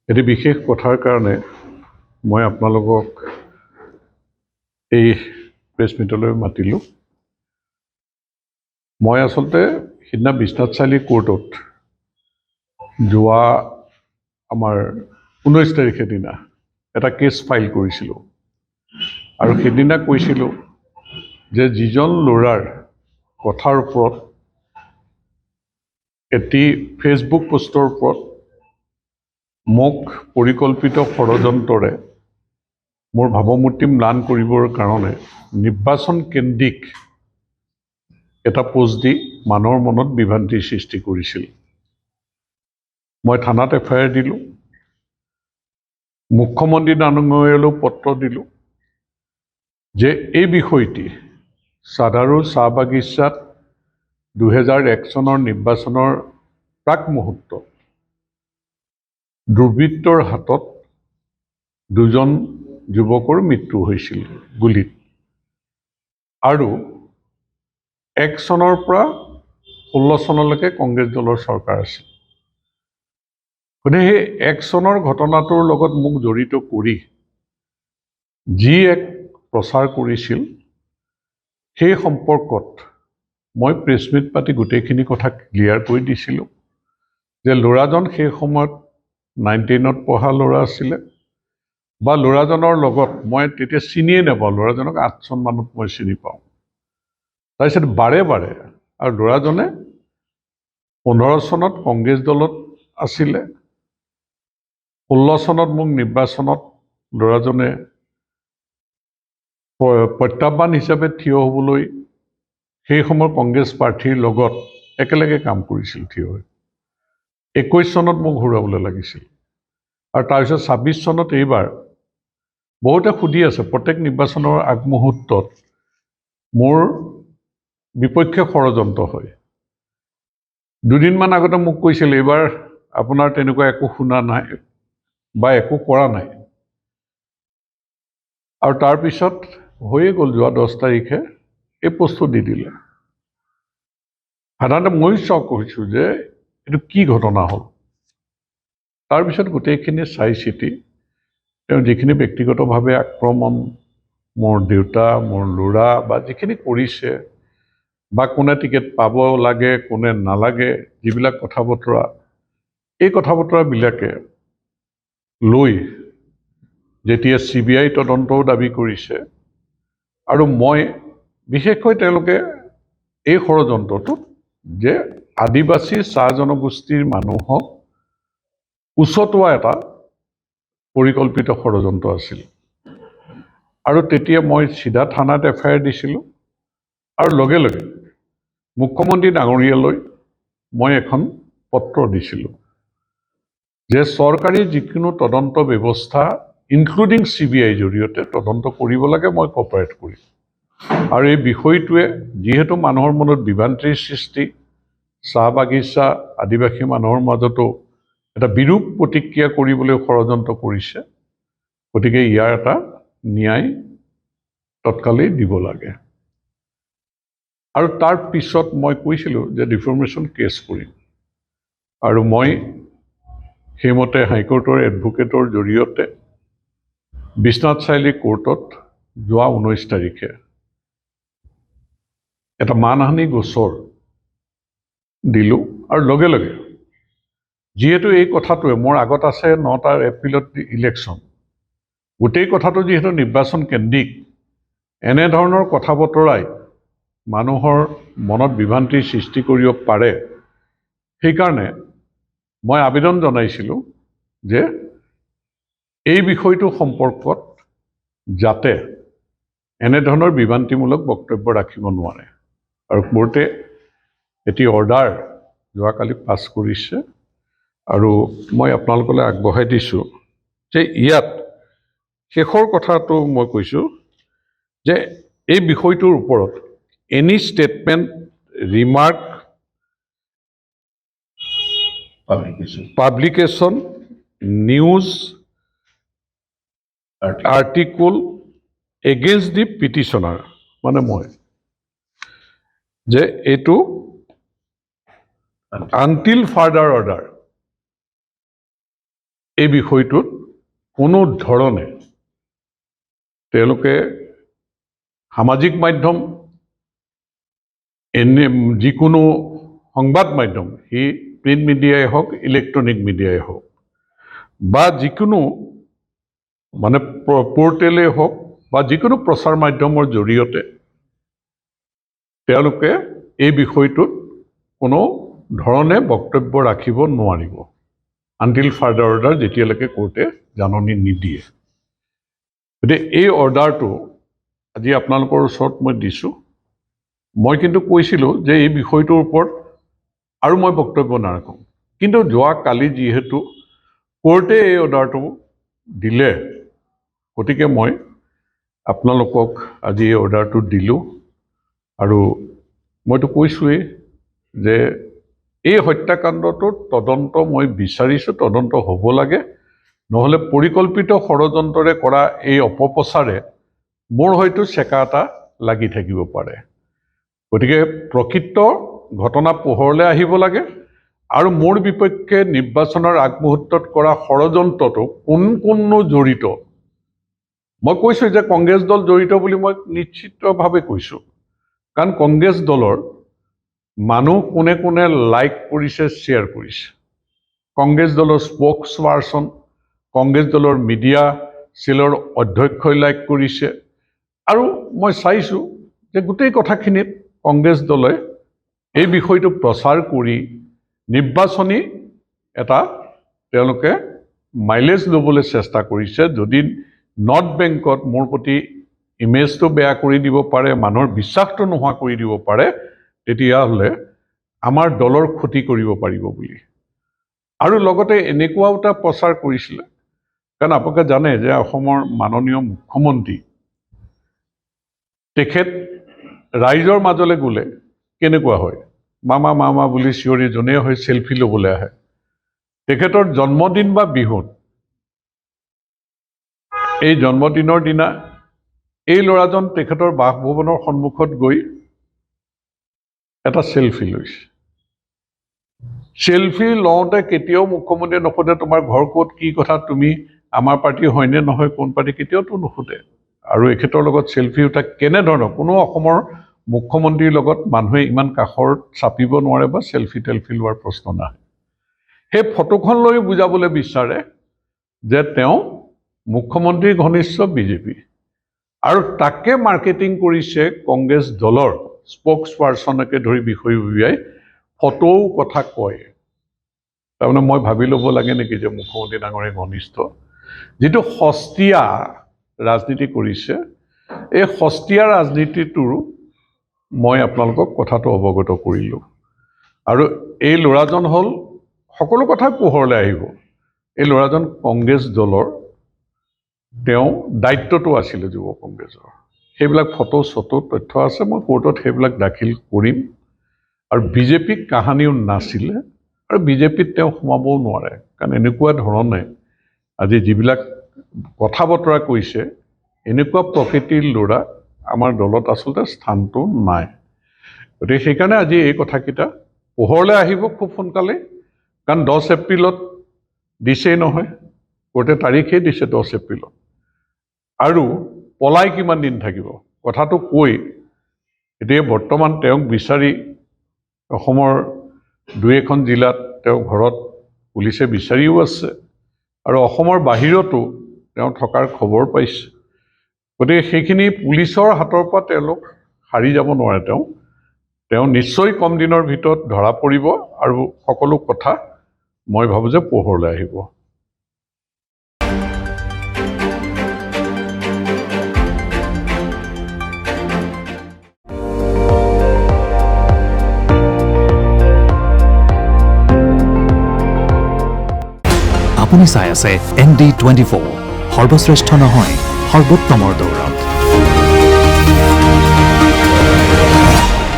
এটি বিশেষ কথাৰ কাৰণে মই আপোনালোকক এই প্ৰেছ মিটলৈ মাতিলোঁ। মই আচলতে সিদিনা বিশ্বনাথ চাৰিআলি কোৰ্টত যোৱা আমাৰ 19 তাৰিখে দিনা এটা কেছ ফাইল কৰিছিলোঁ আৰু সেইদিনা কৈছিলোঁ যে যিজন ল'ৰাৰ কথাৰ ওপৰত এটি ফেচবুক পোষ্টৰ ওপৰত মোক পৰিকল্পিত ষড়যন্ত্ৰৰে মোৰ ভাৱমূৰ্তি ম্লান কৰিবৰ কাৰণে নিৰ্বাচন কেন্দ্ৰিক এটা পোষ্ট দি মানুহৰ মনত বিভ্ৰান্তিৰ সৃষ্টি কৰিছিল। মই থানাত FIR দিলোঁ, মুখ্যমন্ত্ৰী ডাঙৰীয়ালৈও পত্ৰ দিলোঁ যে এই বিষয়টি সাধাৰু চাহ বাগিচাত 2001 চনৰ নিৰ্বাচনৰ প্ৰাক মুহূৰ্তত দুৰ্বৃত্তৰ হাতত দুজন যুৱকৰ মৃত্যু হৈছিল গুলীত, আৰু 1 চনৰ পৰা 16 চনলৈকে কংগ্ৰেছ দলৰ চৰকাৰ আছিল। গতিকে সেই 1 চনৰ ঘটনাটোৰ লগত মোক জড়িত কৰি যি এক প্ৰচাৰ কৰিছিল, সেই সম্পৰ্কত মই প্ৰেছ মিট পাতি গোটেইখিনি কথা ক্লিয়াৰ কৰি দিছিলোঁ যে ল'ৰাজন সেই সময়ত 9-10ত পঢ়া ল'ৰা আছিলে, বা ল'ৰাজনৰ লগত মই তেতিয়া চিনিয়ে নাপাওঁ, ল'ৰাজনক 8 চন মানত মই চিনি পাওঁ। তাৰপিছত বাৰে বাৰে, আৰু ল'ৰাজনে 15 চনত কংগ্ৰেছ দলত আছিলে, 16 চনত মোক নিৰ্বাচনত ল'ৰাজনে প্ৰত্যাহ্বান হিচাপে থিয় হ'বলৈ সেই সময়ৰ কংগ্ৰেছ প্ৰাৰ্থীৰ লগত একেলগে কাম কৰিছিল থিয় হৈ। 21 চনত মোক হৰুৱাবলৈ লাগিছিল, আৰু তাৰপিছত 26 চনত এইবাৰ বহুতে সুধি আছে প্ৰত্যেক নিৰ্বাচনৰ আগমুহূৰ্তত মোৰ বিপক্ষে ষড়যন্ত্ৰ হয়। দুদিনমান আগতে মোক কৈছিল এইবাৰ আপোনাৰ তেনেকুৱা একো শুনা নাই বা একো কৰা নাই, আৰু তাৰপিছত হৈয়ে গ'ল যোৱা 10 তাৰিখে এই পোষ্টটো দি দিলে। সাধাৰণতে ময়ো চক হৈছোঁ যে এইটো কি ঘটনা হ'ল। তাৰপিছত গোটেইখিনি চাই চিতি তেওঁ যিখিনি ব্যক্তিগতভাৱে আক্ৰমণ মোৰ দেউতা, মোৰ ল'ৰা বা যিখিনি কৰিছে, বা কোনে টিকেট পাব লাগে কোনে নালাগে, যিবিলাক কথা বতৰা, এই কথা বতৰাবিলাকে লৈ যেতিয়া CBI তদন্তও দাবী কৰিছে, আৰু মই বিশেষকৈ তেওঁলোকে এই ষড়যন্ত্ৰটোত যে আদিবাসী চাহ জনগোষ্ঠীৰ মানুহক উচতোৱা এটা পৰিকল্পিত ষড়যন্ত্ৰ আছিল। আৰু তেতিয়া মই চিধা থানাত FIR দিছিলোঁ, আৰু লগে লগে মুখ্যমন্ত্ৰী ডাঙৰীয়ালৈ মই এখন পত্ৰ দিছিলোঁ যে চৰকাৰী যিকোনো তদন্ত ব্যৱস্থা ইনক্লুডিং CBI জৰিয়তে তদন্ত কৰিব লাগে, মই কপাৰেট কৰিম। আৰু এই বিষয়টোৱে যিহেতু মানুহৰ মনত বিভ্ৰান্তিৰ সৃষ্টি, চাহ বাগিচা আদিবাসী মানুহৰ মাজতো এটা বিৰূপ প্ৰতিক্ৰিয়া কৰিবলৈ ষড়যন্ত্ৰ কৰিছে, গতিকে ইয়াৰ এটা ন্যায় তৎকালেই দিব লাগে। আৰু তাৰ পিছত মই কৈছিলোঁ যে ডিফৰ্মেশ্যন কেছ কৰিম, আৰু মই সেইমতে হাইকোৰ্টৰ এডভোকেটৰ জৰিয়তে বিশ্বনাথ চাৰিআলি কোৰ্টত যোৱা 19 তাৰিখে এটা মানহানি গোচৰ দিলোঁ। আৰু লগে লগে যিহেতু এই কথাটোৱে মোৰ আগত আছে 9 এপ্ৰিলত ইলেকশ্যন, গোটেই কথাটো যিহেতু নিৰ্বাচন কেন্দ্ৰিক, এনেধৰণৰ কথা বতৰাই মানুহৰ মনত বিভ্ৰান্তিৰ সৃষ্টি কৰিব পাৰে, সেইকাৰণে মই আবেদন জনাইছিলোঁ যে এই বিষয়টো সম্পৰ্কত যাতে এনেধৰণৰ বিভ্ৰান্তিমূলক বক্তব্য ৰাখিব নোৱাৰে। আৰু কোৰ্টে এটি অৰ্ডাৰ যোৱাকালি পাছ কৰিছে, আৰু মই আপোনালোকলৈ আগবঢ়াই দিছোঁ যে ইয়াত শেষৰ কথাটো মই কৈছোঁ যে এই বিষয়টোৰ ওপৰত any statement, remark, publication, news article against the petitioner, মানে মই, যে এইটো আনটিল ফাৰ্ডাৰ অৰ্ডাৰ এই বিষয়টোত কোনো ধৰণে তেওঁলোকে সামাজিক মাধ্যম যিকোনো সংবাদ মাধ্যম সি প্ৰিণ্ট মিডিয়াই হওক ইলেক্ট্ৰনিক মিডিয়াই হওক বা যিকোনো মানে পৰ্টেলেই হওক বা যিকোনো প্ৰচাৰ মাধ্যমৰ জৰিয়তে তেওঁলোকে এই বিষয়টোত কোনো ধৰণে বক্তব্য ৰাখিব নোৱাৰিব আনটিল ফাৰ্ডাৰ অৰ্ডাৰ যেতিয়ালৈকে কোৰ্টে জাননী নিদিয়ে। গতিকে এই অৰ্ডাৰটো আজি আপোনালোকৰ ওচৰত মই দিছোঁ। মই কিন্তু কৈছিলোঁ যে এই বিষয়টোৰ ওপৰত আৰু মই বক্তব্য নাৰাখোঁ, কিন্তু যোৱাকালি যিহেতু কোৰ্টে এই অৰ্ডাৰটো দিলে গতিকে মই আপোনালোকক আজি এই অৰ্ডাৰটো দিলোঁ। আৰু মইতো কৈছোঁৱেই যে এই হত্যাকাণ্ডটোৰ তদন্ত মই বিচাৰিছোঁ, তদন্ত হ'ব লাগে, নহ'লে পৰিকল্পিত ষড়যন্ত্ৰৰে কৰা এই অপপ্ৰচাৰে মোৰ হয়তো চেকা এটা লাগি থাকিব পাৰে। গতিকে প্ৰকৃত ঘটনা পোহৰলৈ আহিব লাগে আৰু মোৰ বিপক্ষে নিৰ্বাচনৰ আগমুহূৰ্তত কৰা ষড়যন্ত্ৰটো কোননো জড়িত। মই কৈছোঁ যে কংগ্ৰেছ দল জড়িত বুলি মই নিশ্চিতভাৱে কৈছোঁ, কাৰণ কংগ্ৰেছ দলৰ মানুহ কোনে কোনে লাইক কৰিছে, শ্বেয়াৰ কৰিছে। কংগ্ৰেছ দলৰ স্প'ক্স পাৰ্চন, কংগ্ৰেছ দলৰ মিডিয়া চেলৰ অধ্যক্ষই লাইক কৰিছে। আৰু মই চাইছোঁ যে গোটেই কথাখিনিত কংগ্ৰেছ দলে এই বিষয়টো প্ৰচাৰ কৰি নিৰ্বাচনী এটা তেওঁলোকে মাইলেজ ল'বলৈ চেষ্টা কৰিছে। যদি নৰ্থ বেংকত মোৰ প্ৰতি ইমেজটো বেয়া কৰি দিব পাৰে, মানুহৰ বিশ্বাসটো নোহোৱা কৰি দিব পাৰে, তেতিয়াহ'লে আমাৰ দলৰ ক্ষতি কৰিব পাৰিব বুলি। আৰু লগতে এনেকুৱাও এটা প্ৰচাৰ কৰিছিলে, কাৰণ আপোনালোকে জানে যে অসমৰ মাননীয় মুখ্যমন্ত্ৰী তেখেত ৰাইজৰ মাজলৈ গ'লে কেনেকুৱা হয়, মামা মামা বুলি চিঞৰি যোনে হৈ চেলফি ল'বলৈ আহে। তেখেতৰ জন্মদিন বা বিহুত এই জন্মদিনৰ দিনা এই ল'ৰাজন তেখেতৰ বাসভৱনৰ সন্মুখত গৈ এটা চেলফি লৈছে। চেলফি লওঁতে কেতিয়াও মুখ্যমন্ত্ৰীয়ে নোসোধে তোমাৰ ঘৰ ক'ত, কি কথা, তুমি আমাৰ পাৰ্টি হয়নে নহয়, কোন পাৰ্টি, কেতিয়াওতো নোসোধে। আৰু এখেতৰ লগত চেলফি উঠা কেনেধৰণৰ, কোনো অসমৰ মুখ্যমন্ত্ৰীৰ লগত মানুহে ইমান কাষত চাপিব নোৱাৰে বা চেলফি টেলফি লোৱাৰ প্ৰশ্ন নাহে। সেই ফটোখন লৈ বুজাবলৈ বিচাৰে যে তেওঁ মুখ্যমন্ত্ৰীৰ ঘনিষ্ঠ বিজেপি, আৰু তাকে মাৰ্কেটিং কৰিছে কংগ্ৰেছ দলৰ স্প'ক্স পাৰ্চনকে ধৰি বিষয়ববীয়াই ফটোও কথা কয়। তাৰমানে মই ভাবি ল'ব লাগে নেকি যে মুখ্যমন্ত্ৰী ডাঙৰীয়া ঘনিষ্ঠ। যিটো সস্তীয়া ৰাজনীতি কৰিছে, এই সস্তীয়া ৰাজনীতিটোৰ মই আপোনালোকক কথাটো অৱগত কৰিলোঁ। আৰু এই ল'ৰাজন হ'ল, সকলো কথা পোহৰলৈ আহিব, এই ল'ৰাজন কংগ্ৰেছ দলৰ তেওঁ দায়িত্বটো আছিলে যুৱ কংগ্ৰেছৰ। সেইবিলাক ফটো চটো তথ্য আছে, মই কোৰ্টত সেইবিলাক দাখিল কৰিম। আৰু বিজেপিক কাহানিও নাছিলে, আৰু বিজেপিত তেওঁ সোমাবও নোৱাৰে, কাৰণ এনেকুৱা ধৰণে আজি যিবিলাক কথা বতৰা কৈছে, এনেকুৱা প্ৰকৃতিৰ ল'ৰা আমাৰ দলত আচলতে স্থানটো নাই। গতিকে সেইকাৰণে আজি এই কথাকেইটা পোহৰলৈ আহিব খুব সোনকালে, কাৰণ 10 এপ্ৰিলত দিছেই নহয়, কোৰ্টে তাৰিখেই দিছে 10 এপ্ৰিলত। আৰু পলাই কিমান দিন থাকিব কথাটো কৈ এতিয়া বৰ্তমান তেওঁক বিচাৰি অসমৰ 2-এখন জিলাত তেওঁ ঘৰত পুলিচে বিচাৰিও আছে, আৰু অসমৰ বাহিৰতো তেওঁ থকাৰ খবৰ পাইছে। গতিকে সেইখিনি পুলিচৰ হাতৰ পৰা তেওঁলোক সাৰি যাব নোৱাৰে। তেওঁ নিশ্চয় কম দিনৰ ভিতৰত ধৰা পৰিব, আৰু সকলো কথা মই ভাবোঁ যে পোহৰলৈ আহিব। আপুনি চাই আছে ND24, সৰ্বশ্ৰেষ্ঠ নহয় সৰ্বোত্তমৰ দৌৰ।